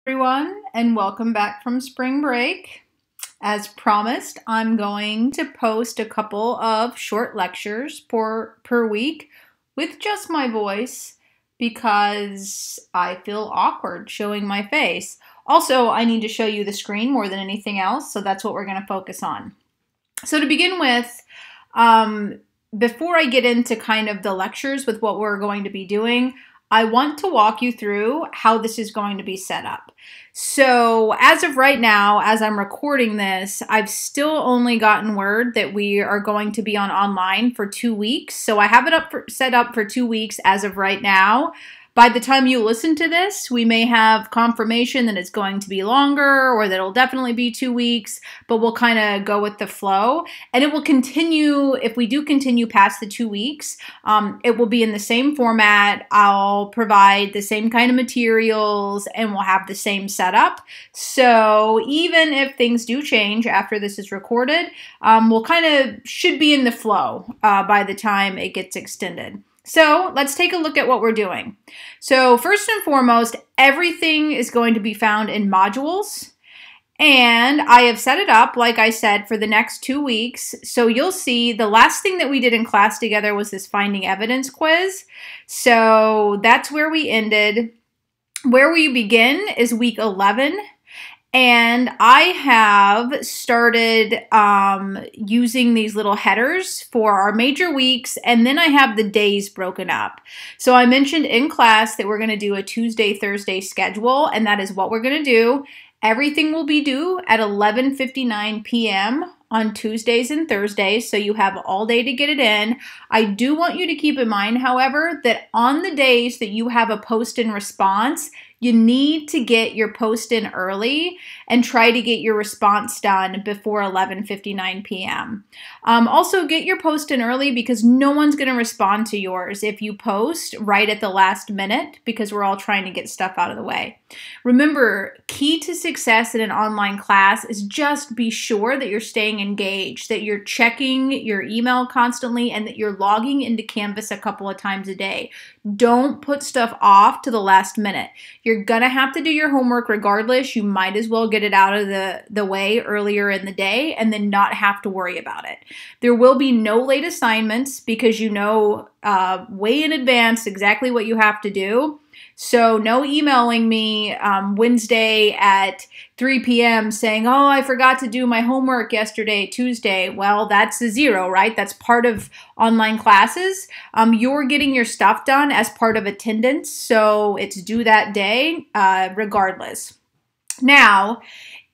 Everyone, and welcome back from spring break. As promised, I'm going to post a couple of short lectures per week with just my voice because I feel awkward showing my face. Also, I need to show you the screen more than anything else, so that's what we're going to focus on. So to begin with, before I get into kind of the lectures with what we're going to be doing, I want to walk you through how this is going to be set up. So as of right now, as I'm recording this, I've still only gotten word that we are going to be online for 2 weeks. So I have it set up for 2 weeks as of right now. By the time you listen to this, we may have confirmation that it's going to be longer or that it'll definitely be 2 weeks, but we'll kind of go with the flow. And it will continue, if we do continue past the 2 weeks, it will be in the same format. I'll provide the same kind of materials and we'll have the same setup. So even if things do change after this is recorded, we'll kind of should be in the flow by the time it gets extended. So let's take a look at what we're doing. So first and foremost, everything is going to be found in modules. And I have set it up, like I said, for the next 2 weeks. So you'll see the last thing that we did in class together was this finding evidence quiz. So that's where we ended. Where we begin is week 11. And I have started using these little headers for our major weeks, and then I have the days broken up. So I mentioned in class that we're going to do a Tuesday, Thursday schedule, and that is what we're going to do. Everything will be due at 11:59 p.m. on Tuesdays and Thursdays, so you have all day to get it in. I do want you to keep in mind, however, that on the days that you have a post and response, you need to get your post in early and try to get your response done before 11:59 p.m. Also, get your post in early because no one's going to respond to yours if you post right at the last minute because we're all trying to get stuff out of the way. Remember, key to success in an online class is just be sure that you're staying engaged, that you're checking your email constantly, and that you're logging into Canvas a couple of times a day. Don't put stuff off to the last minute. You're going to have to do your homework regardless. You might as well get it out of the way earlier in the day and then not have to worry about it. There will be no late assignments because you know way in advance exactly what you have to do. So no emailing me Wednesday at 3 p.m. saying, oh, I forgot to do my homework yesterday, Tuesday. Well, that's a zero, right? That's part of online classes. You're getting your stuff done as part of attendance, so it's due that day regardless. Now,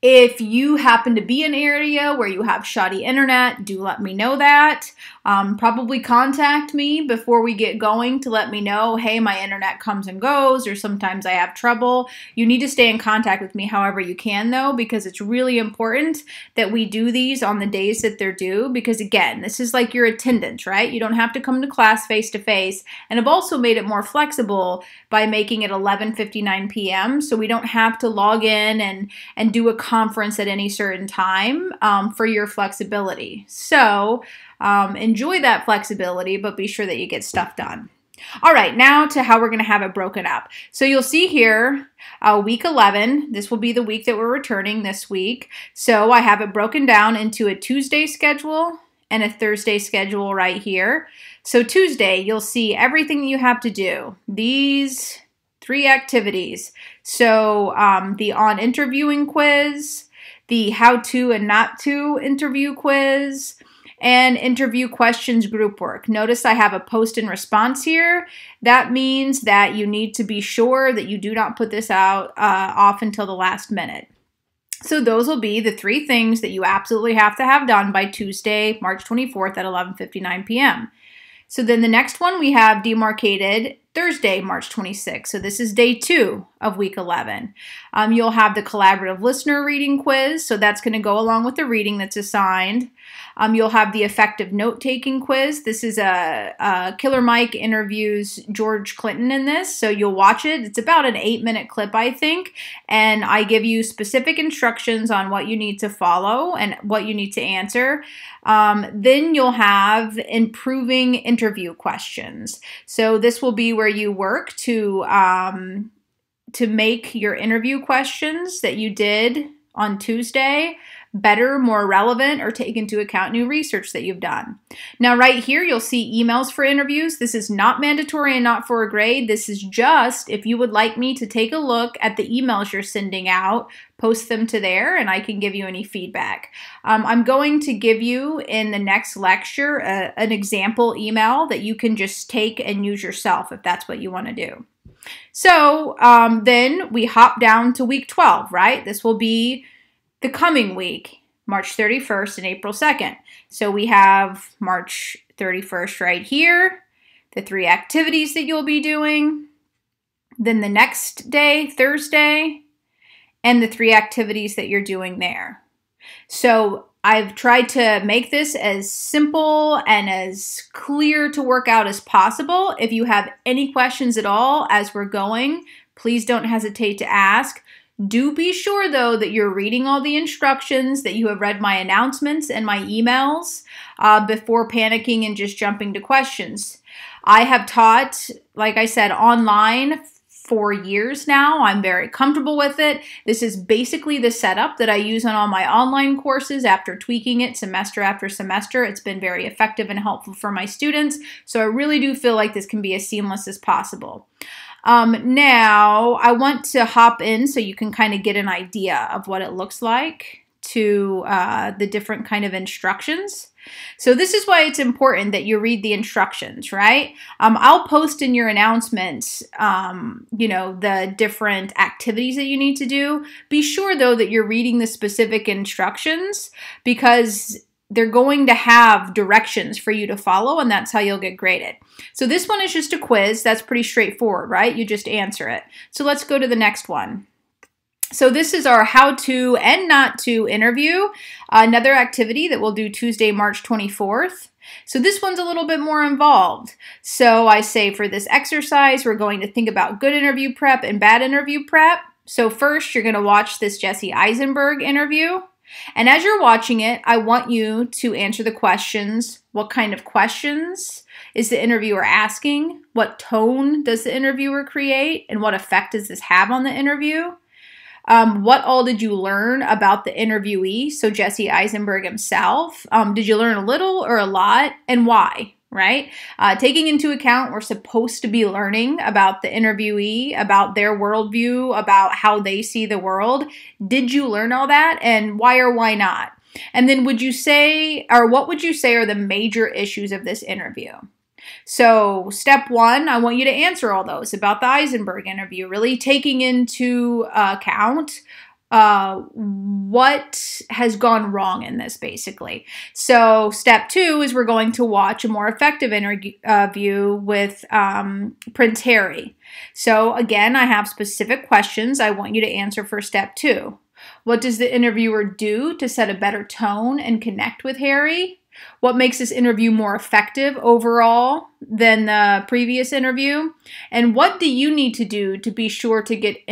if you happen to be in an area where you have shoddy internet, do let me know that. Probably contact me before we get going to let me know, hey, my internet comes and goes, or sometimes I have trouble. You need to stay in contact with me however you can, though, because it's really important that we do these on the days that they're due, because again, this is like your attendance, right? You don't have to come to class face-to-face, and I've also made it more flexible by making it 11:59 p.m., so we don't have to log in and do a conference at any certain time for your flexibility. So enjoy that flexibility, but be sure that you get stuff done. All right, now to how we're going to have it broken up. So you'll see here, week 11, this will be the week that we're returning this week. So I have it broken down into a Tuesday schedule and a Thursday schedule right here. So Tuesday, you'll see everything that you have to do. These 3 activities. So the on interviewing quiz, the how to and not to interview quiz, and interview questions group work. Notice I have a post and response here. That means that you need to be sure that you do not put this out off until the last minute. So those will be the 3 things that you absolutely have to have done by Tuesday, March 24th at 11:59 p.m. So then the next one we have demarcated Thursday, March 26th. So this is day 2 of week 11. You'll have the collaborative listener reading quiz. So that's going to go along with the reading that's assigned. You'll have the effective note-taking quiz. This is Killer Mike interviews George Clinton in this, so you'll watch it. It's about an 8-minute clip, I think, and I give you specific instructions on what you need to follow and what you need to answer. Then you'll have improving interview questions. So this will be where you work to to make your interview questions that you did on Tuesday better, more relevant, or take into account new research that you've done. Now, right here, you'll see emails for interviews. This is not mandatory and not for a grade. This is just if you would like me to take a look at the emails you're sending out, post them to there, and I can give you any feedback. I'm going to give you in the next lecture an example email that you can just take and use yourself if that's what you want to do. So then we hop down to week 12, right? This will be the coming week, March 31st and April 2nd. So we have March 31st right here, the 3 activities that you'll be doing, then the next day, Thursday, and the 3 activities that you're doing there. So I've tried to make this as simple and as clear to work out as possible. If you have any questions at all as we're going, please don't hesitate to ask. Do be sure, though, that you're reading all the instructions, that you have read my announcements and my emails before panicking and just jumping to questions. I have taught, like I said, online for years now. I'm very comfortable with it. This is basically the setup that I use on all my online courses after tweaking it semester after semester. It's been very effective and helpful for my students, so I really do feel like this can be as seamless as possible. Now, I want to hop in so you can kind of get an idea of what it looks like to the different kind of instructions. So this is why it's important that you read the instructions, right? I'll post in your announcements, the different activities that you need to do. Be sure, though, that you're reading the specific instructions because they're going to have directions for you to follow, and that's how you'll get graded. So this one is just a quiz. That's pretty straightforward, right? You just answer it. So let's go to the next one. So this is our how to and not to interview, another activity that we'll do Tuesday, March 24th. So this one's a little bit more involved. So I say for this exercise, we're going to think about good interview prep and bad interview prep. So first, you're going to watch this Jesse Eisenberg interview. And as you're watching it, I want you to answer the questions. What kind of questions is the interviewer asking? What tone does the interviewer create? And what effect does this have on the interview? What all did you learn about the interviewee? So Jesse Eisenberg himself. Did you learn a little or a lot? And why? Right? Taking into account we're supposed to be learning about the interviewee, about their worldview, about how they see the world. Did you learn all that? And why or why not? And then what would you say are the major issues of this interview? So step 1, I want you to answer all those about the Eisenberg interview, really taking into account what has gone wrong in this, basically. So step 2 is we're going to watch a more effective interview with Prince Harry. So again, I have specific questions I want you to answer for step 2. What does the interviewer do to set a better tone and connect with Harry? What makes this interview more effective overall than the previous interview? And what do you need to do to be sure to get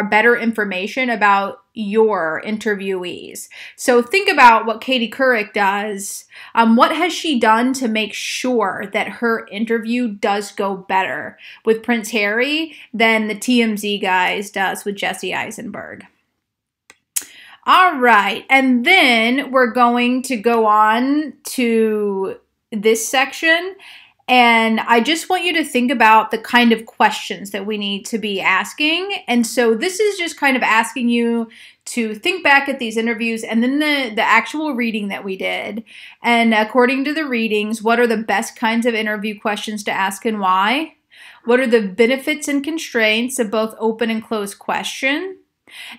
better information about your interviewees? So think about what Katie Couric does. What has she done to make sure that her interview does go better with Prince Harry than the TMZ guys does with Jesse Eisenberg? All right, and then we're going to go on to this section, and I just want you to think about the kind of questions that we need to be asking. And so this is just kind of asking you to think back at these interviews and then the actual reading that we did. And according to the readings, what are the best kinds of interview questions to ask and why? What are the benefits and constraints of both open and closed question?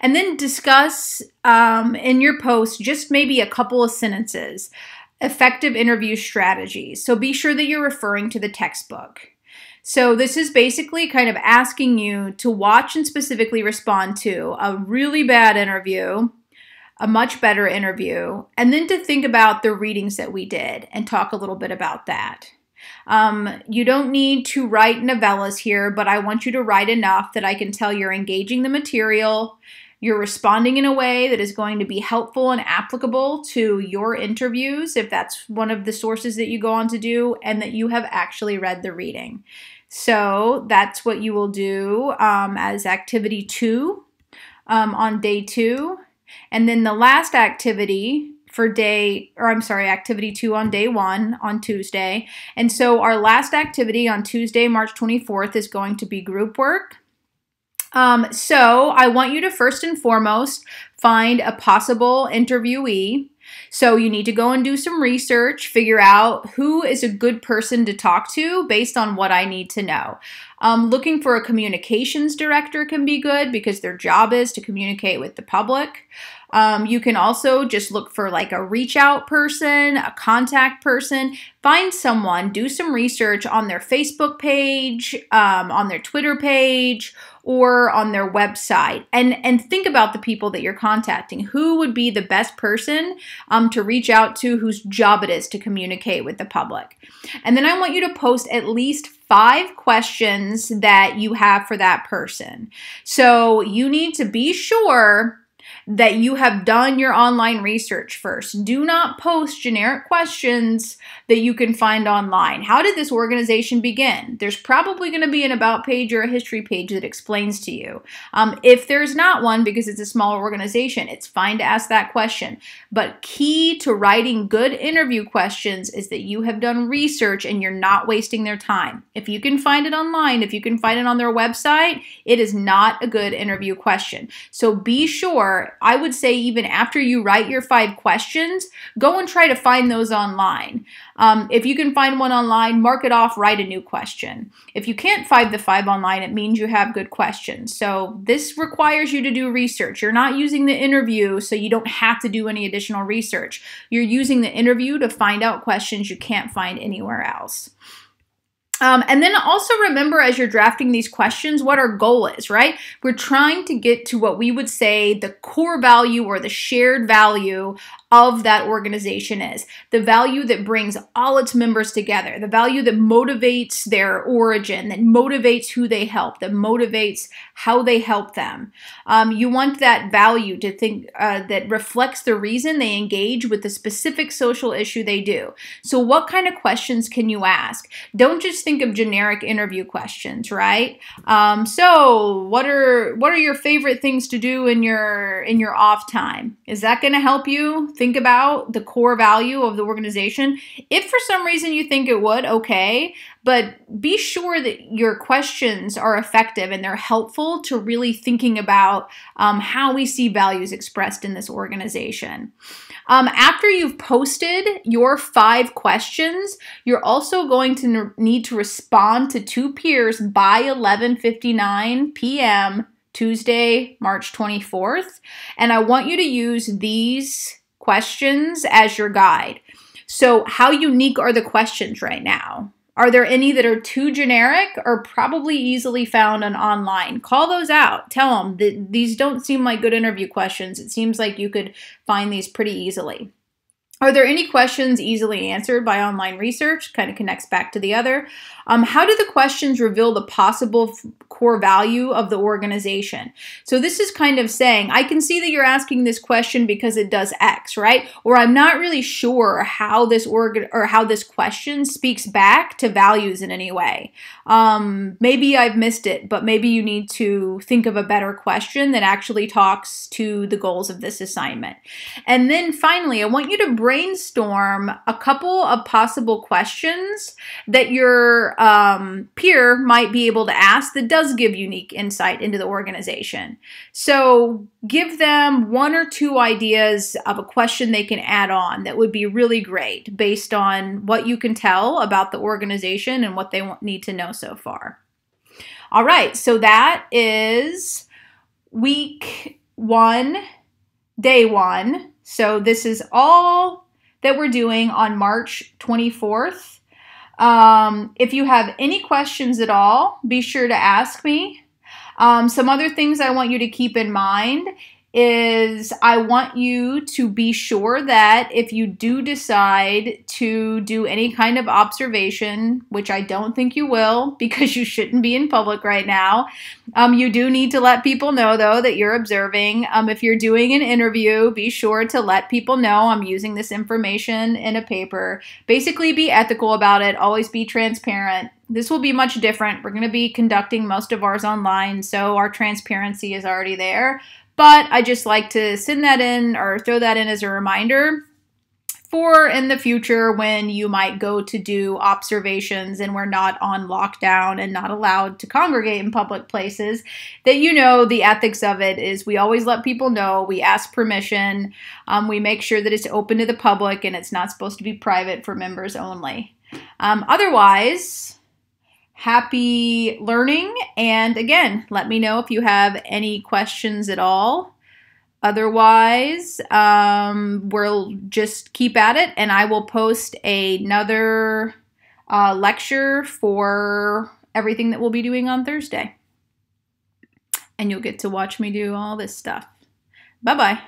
And then discuss in your post just maybe a couple of sentences, effective interview strategies. So be sure that you're referring to the textbook. So this is basically kind of asking you to watch and specifically respond to a really bad interview, a much better interview, and then to think about the readings that we did and talk a little bit about that. You don't need to write novellas here, but I want you to write enough that I can tell you're engaging the material, you're responding in a way that is going to be helpful and applicable to your interviews, if that's one of the sources that you go on to do, and that you have actually read the reading. So that's what you will do as activity 2 on day 2. And then the last activity for activity 2 on day 1 on Tuesday. And so our last activity on Tuesday, March 24th is going to be group work. So I want you to first and foremost find a possible interviewee. So you need to go and do some research, figure out who is a good person to talk to based on what I need to know. Looking for a communications director can be good because their job is to communicate with the public. You can also just look for like a reach out person, a contact person. Find someone, do some research on their Facebook page, on their Twitter page, or on their website, and think about the people that you're contacting. Who would be the best person to reach out to, whose job it is to communicate with the public. And then I want you to post at least 5 questions that you have for that person. So you need to be sure that you have done your online research first. Do not post generic questions that you can find online. How did this organization begin? There's probably going to be an about page or a history page that explains to you. If there's not one, because it's a smaller organization, it's fine to ask that question. But key to writing good interview questions is that you have done research and you're not wasting their time. If you can find it online, if you can find it on their website, it is not a good interview question. So be sure, I would say even after you write your 5 questions, go and try to find those online. If you can find one online, mark it off, write a new question. If you can't find the 5 online, it means you have good questions. So this requires you to do research. You're not using the interview, so you don't have to do any additional research. You're using the interview to find out questions you can't find anywhere else. And then also remember, as you're drafting these questions, what our goal is, right? We're trying to get to what we would say the core value or the shared value of that organization is. The value that brings all its members together, the value that motivates their origin, that motivates who they help, that motivates how they help them. You want that value to think that reflects the reason they engage with the specific social issue they do. So what kind of questions can you ask? Don't just think of generic interview questions, right? So what are your favorite things to do in your off time? Is that going to help you think about the core value of the organization? If for some reason you think it would, okay, but be sure that your questions are effective and they're helpful to really thinking about how we see values expressed in this organization. After you've posted your 5 questions, you're also going to need to respond to 2 peers by 11:59 p.m. Tuesday, March 24th. And I want you to use these questions as your guide. So how unique are the questions right now? Are there any that are too generic or probably easily found online? Call those out. Tell them that these don't seem like good interview questions. It seems like you could find these pretty easily. Are there any questions easily answered by online research? Kind of connects back to the other. How do the questions reveal the possible core value of the organization? So this is kind of saying, I can see that you're asking this question because it does X, right? Or I'm not really sure how this question speaks back to values in any way. Maybe I've missed it, but maybe you need to think of a better question that actually talks to the goals of this assignment. And then finally, I want you to brainstorm a couple of possible questions that your peer might be able to ask that does give unique insight into the organization. So give them 1 or 2 ideas of a question they can add on that would be really great based on what you can tell about the organization and what they need to know so far. All right, so that is week 1, day 1. So this is all that we're doing on March 24th. If you have any questions at all, be sure to ask me. Some other things I want you to keep in mind is I want you to be sure that if you do decide to do any kind of observation, which I don't think you will because you shouldn't be in public right now, you do need to let people know, though, that you're observing. If you're doing an interview, be sure to let people know I'm using this information in a paper. Basically, be ethical about it. Always be transparent. This will be much different. We're going to be conducting most of ours online, so our transparency is already there. But I just like to send that in or throw that in as a reminder for in the future when you might go to do observations and we're not on lockdown and not allowed to congregate in public places, that you know the ethics of it is we always let people know, we ask permission, we make sure that it's open to the public and it's not supposed to be private for members only. Otherwise, happy learning, and again, let me know if you have any questions at all. Otherwise, we'll just keep at it, and I will post another lecture for everything that we'll be doing on Thursday. And you'll get to watch me do all this stuff. Bye-bye.